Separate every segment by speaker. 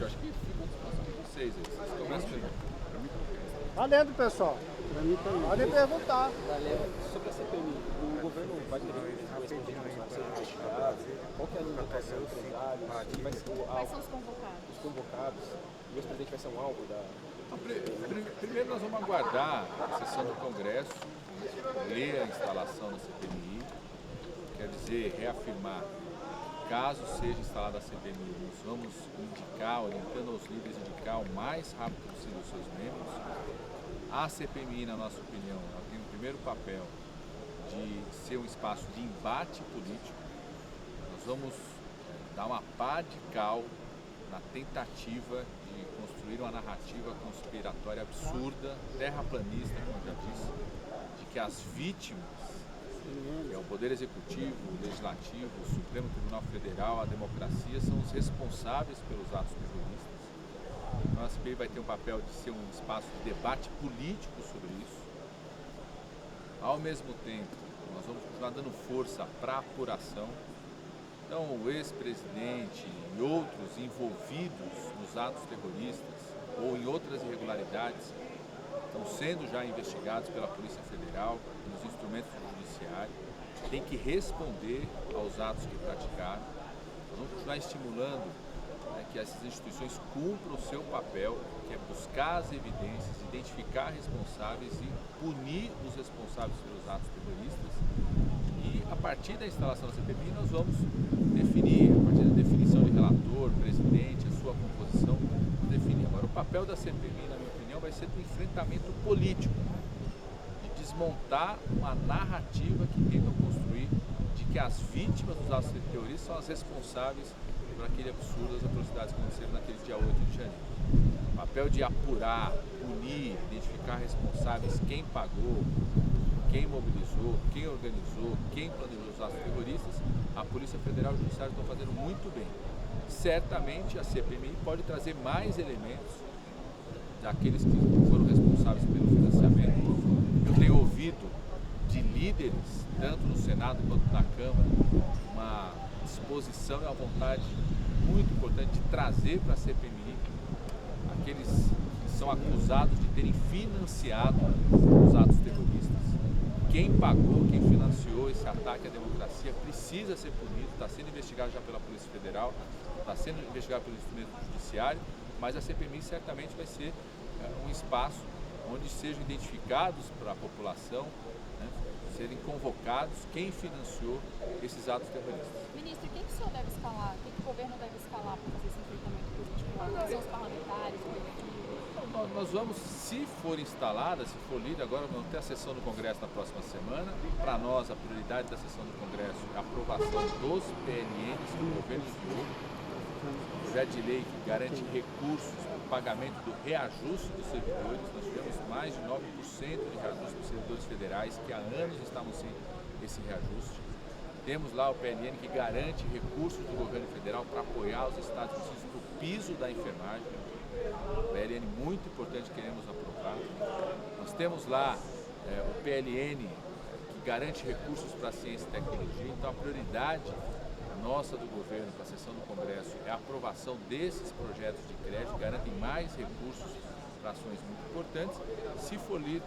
Speaker 1: acho que fica à disposição de vocês. Vocês começam mesmo.
Speaker 2: Valendo, pessoal. Podem perguntar.
Speaker 3: Sobre a CPMI, o governo vai ter que ser investigado? Qual que é a linha de atuação dos empresários?
Speaker 4: Quais são os convocados?
Speaker 3: Os convocados. E o ex-presidente vai ser um alvo da...
Speaker 1: Primeiro nós vamos aguardar a sessão do Congresso, ler a instalação da CPMI, quer dizer, reafirmar, caso seja instalada a CPMI, nós vamos indicar, orientando aos líderes, indicar o mais rápido possível os seus membros. A CPMI, na nossa opinião, ela tem o primeiro papel de ser um espaço de embate político. Nós vamos dar uma pá de cal na tentativa de construir uma narrativa conspiratória absurda, terraplanista, como eu já disse, de que as vítimas, que é o Poder Executivo, o Legislativo, o Supremo Tribunal Federal, a democracia, são os responsáveis pelos atos terroristas. Então a CPI vai ter um papel de ser um espaço de debate político sobre isso. Ao mesmo tempo, nós vamos continuar dando força para a apuração. Então, o ex-presidente e outros envolvidos nos atos terroristas ou em outras irregularidades estão sendo já investigados pela Polícia Federal, nos instrumentos do Judiciário, têm que responder aos atos que praticaram. Nós vamos continuar estimulando que essas instituições cumpram o seu papel, que é buscar as evidências, identificar responsáveis e punir os responsáveis pelos atos terroristas. E a partir da instalação da CPMI nós vamos definir, a partir da definição de relator, presidente, a sua composição, definir. Agora, o papel da CPMI, na minha opinião, vai ser do enfrentamento político, de desmontar uma narrativa que tentam construir de que as vítimas dos atos terroristas são as responsáveis por aquele absurdo, as atrocidades que aconteceram naquele dia 8 de janeiro. O papel de apurar, punir, identificar responsáveis, quem pagou, quem mobilizou, quem organizou, quem planejou os atos terroristas, a Polícia Federal e o Judiciário estão fazendo muito bem. Certamente a CPMI pode trazer mais elementos daqueles que foram responsáveis pelo financiamento. Eu tenho ouvido de líderes, tanto no Senado quanto na Câmara, uma disposição e uma vontade muito importante de trazer para a CPMI aqueles que são acusados de terem financiado os atos terroristas. Quem pagou, quem financiou esse ataque à democracia precisa ser punido, está sendo investigado já pela Polícia Federal, está sendo investigado pelo instrumento judiciário, mas a CPMI certamente vai ser um espaço onde sejam identificados para a população, né, serem convocados quem financiou esses atos terroristas.
Speaker 4: Ministro, quem que o senhor deve escalar? Quem que o governo deve escalar para fazer esse enfrentamento político? Quais são os parlamentares, o executivo?
Speaker 1: Nós vamos, se for instalada, se for lida, agora vamos ter a sessão do Congresso na próxima semana. Para nós, a prioridade da sessão do Congresso é a aprovação dos PLNs que o governo enviou. Projeto de lei que garante recursos para o pagamento do reajuste dos servidores. Nós tivemos mais de 9% de reajuste dos servidores federais que há anos estavam sem esse reajuste. Temos lá o PLN que garante recursos do governo federal para apoiar os estados e municípios para o piso da enfermagem. PLN muito importante, queremos aprovar. Nós temos lá o PLN que garante recursos para a ciência e tecnologia. Então a prioridade nossa do governo para a sessão do Congresso é a aprovação desses projetos de crédito, que garantem mais recursos para ações muito importantes. Se for lido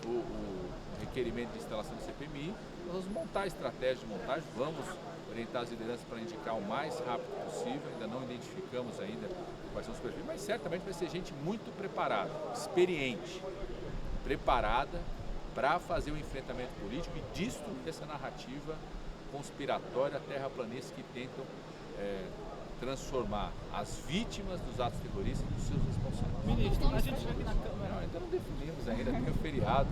Speaker 1: o requerimento de instalação do CPMI, nós vamos montar a estratégia de montagem, vamos orientar as lideranças para indicar o mais rápido possível, ainda não identificamos ainda quais são os perfis, mas certamente vai ser gente muito preparada, experiente, preparada para fazer o enfrentamento político e destruir essa narrativa conspiratória, terraplanista que tentam transformar as vítimas dos atos terroristas nos seus responsáveis.
Speaker 5: Ministro, a gente aqui na Câmara...
Speaker 1: Ainda não definimos ainda, tem o feriado.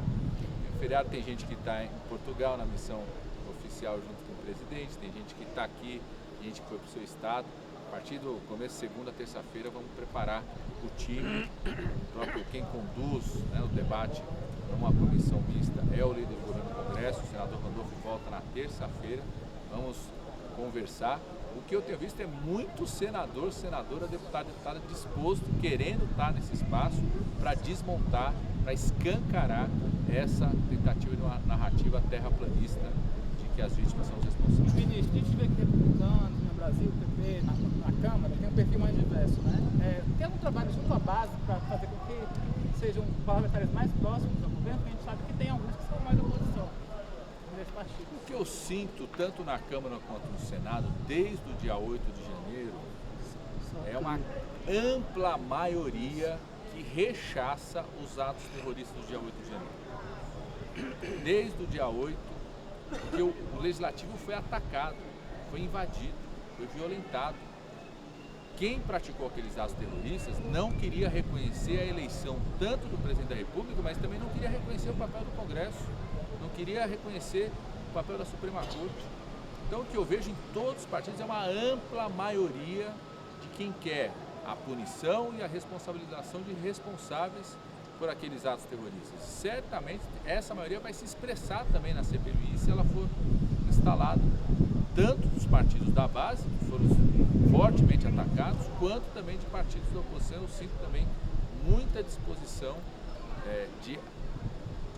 Speaker 1: O feriado tem gente que está em Portugal na missão oficial junto com o presidente, tem gente que está aqui, gente que foi para o seu estado. A partir do começo de segunda, terça-feira, vamos preparar o time, próprio quem conduz, né, o debate numa comissão mista é o líder do governo do Congresso, o senador Randolfo volta na terça-feira, vamos conversar. O que eu tenho visto é muito senador, senadora, deputado, deputada disposto, querendo estar nesse espaço para desmontar, para escancarar essa tentativa de uma narrativa terraplanista de que as vítimas são os responsáveis.
Speaker 5: Ministro, a gente vê que republicanos no Brasil, o PP, na Câmara, tem um perfil mais diverso, né? trabalho junto à base para fazer com que sejam parlamentares mais próximos ao governo, porque a gente sabe que tem alguns que são mais oposição nesse partido.
Speaker 1: O que eu sinto, tanto na Câmara quanto no Senado, desde o dia 8 de janeiro, é uma ampla maioria que rechaça os atos terroristas do dia 8 de janeiro. Desde o dia 8, que o Legislativo foi atacado, foi invadido, foi violentado. Quem praticou aqueles atos terroristas não queria reconhecer a eleição tanto do presidente da República, mas também não queria reconhecer o papel do Congresso, não queria reconhecer o papel da Suprema Corte. Então o que eu vejo em todos os partidos é uma ampla maioria de quem quer a punição e a responsabilização de responsáveis por aqueles atos terroristas. Certamente essa maioria vai se expressar também na CPMI se ela for instalada, tanto dos partidos da base, que foram fortemente atacados, quanto também de partidos da oposição. Eu sinto também muita disposição de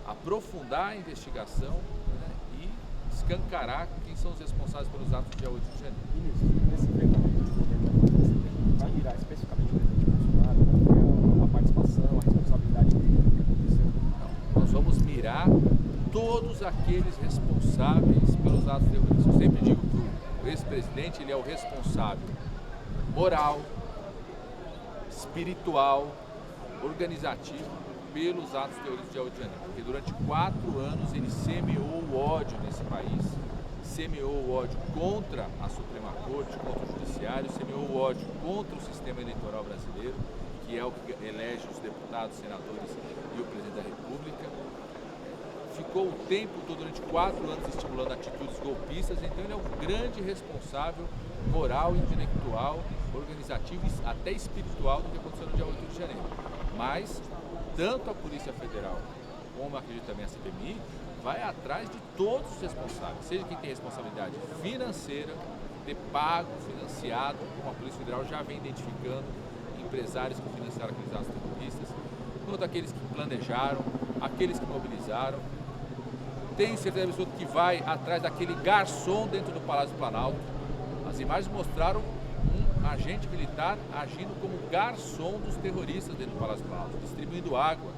Speaker 1: aprofundar a investigação, né, e escancarar quem são os responsáveis pelos atos do dia 8 de janeiro.
Speaker 3: Ministro, nesse enfrentamento de governo vai mirar especificamente o presidente Bolsonaro, a participação, a responsabilidade dele do que aconteceu?
Speaker 1: Não, nós vamos mirar todos aqueles responsáveis pelos atos terroristas. Eu sempre digo que o ex-presidente ele é o responsável moral, espiritual, organizativo pelos atos terroristas do dia 8 de janeiro. Porque durante 4 anos ele semeou o ódio nesse país, semeou o ódio contra a Suprema Corte, contra o Judiciário, semeou o ódio contra o sistema eleitoral brasileiro, que é o que elege os deputados, senadores e o presidente da República. Ficou o tempo todo, durante 4 anos, estimulando atitudes golpistas, então ele é o grande responsável moral, intelectual, organizativo e até espiritual do que aconteceu no dia 8 de janeiro. Mas, tanto a Polícia Federal, como acredito também a CPMI, vai atrás de todos os responsáveis, seja quem tem responsabilidade financeira, ter pago, financiado, como a Polícia Federal já vem identificando empresários que financiaram aqueles atos terroristas, quanto aqueles que planejaram, aqueles que mobilizaram. Tenho certeza absoluta que vai atrás daquele garçom dentro do Palácio do Planalto. As imagens mostraram um agente militar agindo como garçom dos terroristas dentro do Palácio do Planalto, distribuindo água,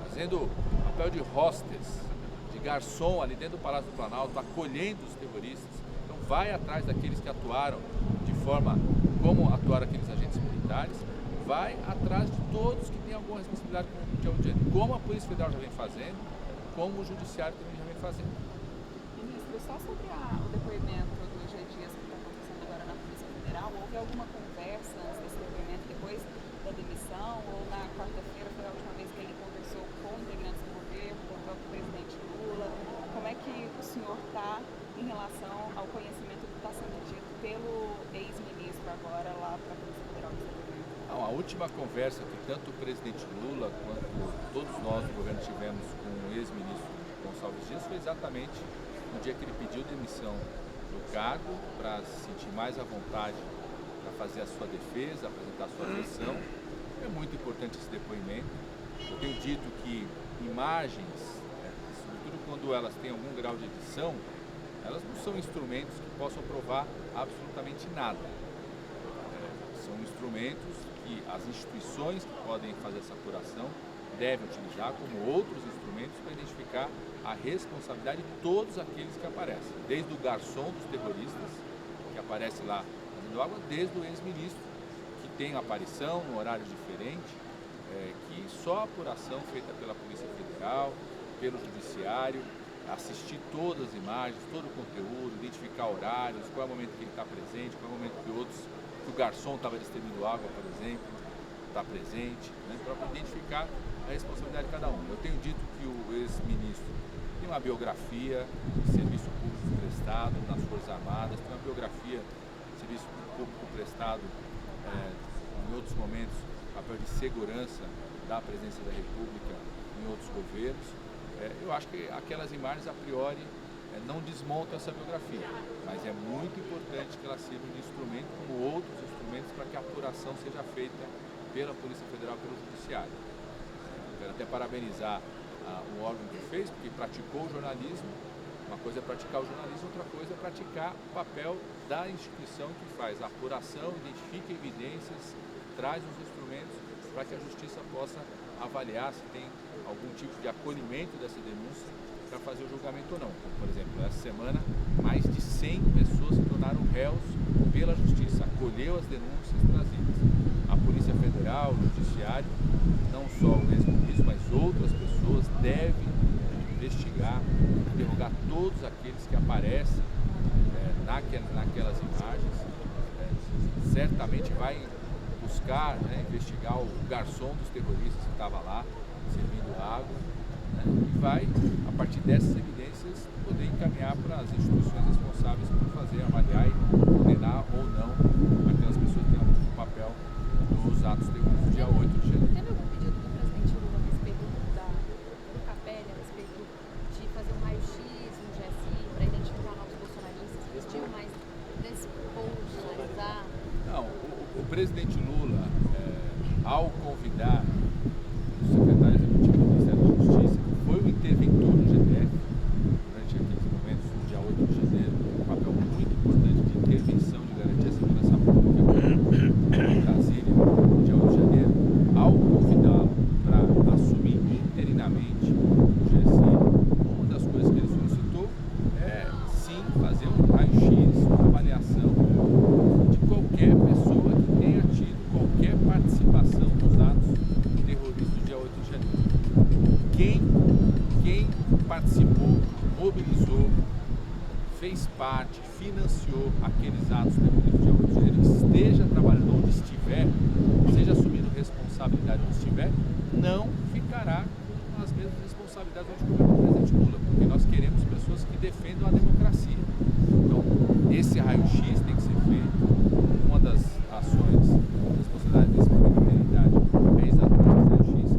Speaker 1: fazendo papel de hostess, de garçom ali dentro do Palácio do Planalto, acolhendo os terroristas. Então vai atrás daqueles que atuaram de forma como atuaram aqueles agentes militares, vai atrás de todos que têm alguma responsabilidade com o dia 8 de janeiro, como a Polícia Federal já vem fazendo, como o Judiciário também já vem fazendo.
Speaker 4: Ministro, só sobre o depoimento do G. Dias que está acontecendo agora na Polícia Federal, houve alguma conversa antes desse depoimento, depois da demissão, ou na quarta-feira foi a última vez que ele conversou com integrantes do governo, com o próprio presidente Lula? Como é que o senhor está em relação ao conhecimento do que está sendo dito pelo ex-ministro agora lá para a Polícia Federal?
Speaker 1: A última conversa que tanto o presidente Lula quanto todos nós do governo tivemos com o ex-ministro Gonçalves Dias foi exatamente no dia que ele pediu demissão do cargo para se sentir mais à vontade para fazer a sua defesa, apresentar a sua versão. É muito importante esse depoimento. Eu tenho dito que imagens, sobretudo quando elas têm algum grau de edição, elas não são instrumentos que possam provar absolutamente nada. São instrumentos que as instituições que podem fazer essa apuração devem utilizar como outros instrumentos para identificar a responsabilidade de todos aqueles que aparecem, desde o garçom dos terroristas, que aparece lá fazendo água, desde o ex-ministro, que tem aparição num horário diferente, que só a apuração feita pela Polícia Federal, pelo Judiciário, assistir todas as imagens, todo o conteúdo, identificar horários, qual é o momento que ele está presente, qual é o momento que o garçom estava distribuindo água, por exemplo, está presente, né, para identificar a responsabilidade de cada um. Eu tenho dito que o ex-ministro tem uma biografia de serviço público prestado nas Forças Armadas, tem uma biografia de serviço público prestado em outros momentos, papel de segurança da presidência da República em outros governos. Eu acho que aquelas imagens, a priori, não desmontam essa biografia, mas é muito importante que ela sirva de instrumento, como outros instrumentos, para que a apuração seja feita pela Polícia Federal e pelo Judiciário. Quero até parabenizar o órgão que fez, porque praticou o jornalismo. Uma coisa é praticar o jornalismo, outra coisa é praticar o papel da instituição que faz a apuração, identifica evidências, traz os instrumentos para que a justiça possa avaliar se tem algum tipo de acolhimento dessa denúncia para fazer o julgamento ou não. Por exemplo, essa semana, mais de 100 pessoas se tornaram réus pela justiça, acolheu as denúncias trazidas. A Polícia Federal, o Judiciário, não só o ex-ministro, mas outras pessoas devem investigar, interrogar todos aqueles que aparecem naquelas imagens. Certamente vai buscar, investigar o garçom dos terroristas que estava lá, servindo água, e vai, a partir dessas evidências, poder encaminhar para as instituições responsáveis por fazer, avaliar e condenar ou não aquelas pessoas que têm algum papel nos atos terroristas do dia 8 de janeiro.
Speaker 4: Teve algum pedido do presidente Lula a respeito do Capelli, a respeito de fazer um raio-x no GSI para identificar novos bolsonaristas? Eles tinham mais nesse post, analisar?
Speaker 1: Não, o presidente Lula, ao convidar o secretário executivo do Ministério da Justiça, que foi o interventor no GTF, durante aqueles momentos do dia 8 de janeiro, um papel muito importante de intervenção de garantir a segurança pública em Brasília, no dia 8 de janeiro, ao convidá-lo para assumir interinamente o GSI, uma das coisas que ele solicitou é, sim, fazer um raio-x, uma avaliação de qualquer pessoa que tenha tido qualquer participação nos atos terroristas do dia 8 de janeiro. Quem participou, mobilizou, fez parte, financiou aqueles atos terroristas do dia 8 de janeiro, esteja trabalhando onde estiver, seja assumindo responsabilidade onde estiver, não ficará com as mesmas responsabilidades onde governa o presidente Lula, porque nós queremos pessoas que defendam a democracia. Então, esse raio-x tem que ser feito. Uma das ações, responsabilidade desse momento de realidade é exatamente esse raio-x.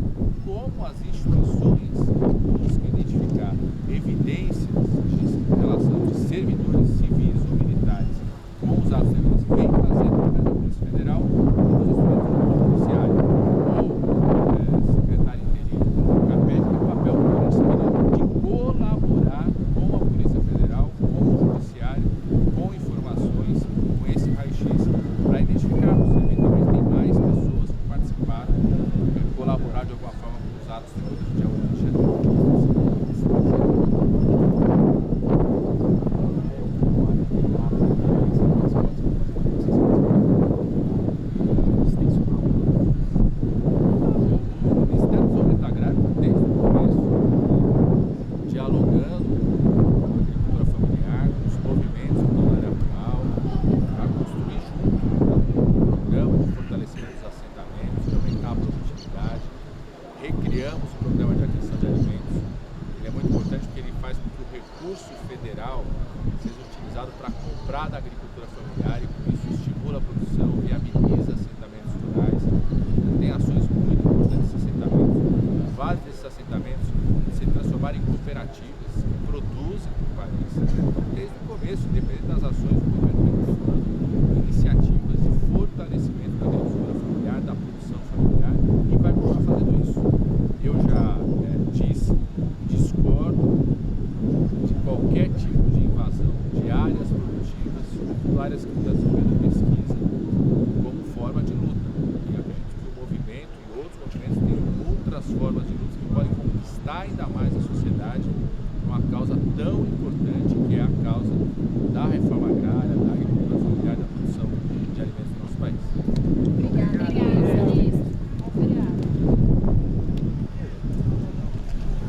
Speaker 1: Como as instituições buscam identificar evidências de relação de servidores civis ou militares com os atos terroristas, vem fazendo através da Polícia Federal, os instrumentos do Judiciário ou secretário interino, o Capelli, tem um papel durante esse período de colaborar com a Polícia Federal, com o Judiciário, com informações, com esse raio-x, para identificarmos se eventualmente tem mais pessoas que participaram, colaborar de alguma forma com os atos terroristas do dia 8 de janeiro. O Ministério do Desenvolvimento Agrário, desde o começo, dialogando com a agricultura familiar, com os movimentos que estão na área rural, para construir junto um programa de fortalecimento dos assentamentos, de aumentar a produtividade. Recriamos o programa de aquisição de alimentos. Ele é muito importante porque ele faz com que o recurso federal seja utilizado para comprar da agricultura familiar e com isso estimula a produção, viabiliza assentamentos rurais. Tem ações muito importantes nesses assentamentos. Vários desses assentamentos se transformaram em cooperativas que produzem para o país. Então, desde o começo, independente das ações do governo, tem procurando iniciativas de fortalecimento da agricultura familiar, da produção familiar e vai continuar fazendo isso. Eu já disse, discordo de qualquer tipo de invasão de áreas produtivas, sobretudo áreas que estão desenvolvendo pesquisa, como forma de luta. E acredito que o movimento e outros movimentos têm outras formas de luta que podem conquistar ainda mais a sociedade uma causa tão importante que é a causa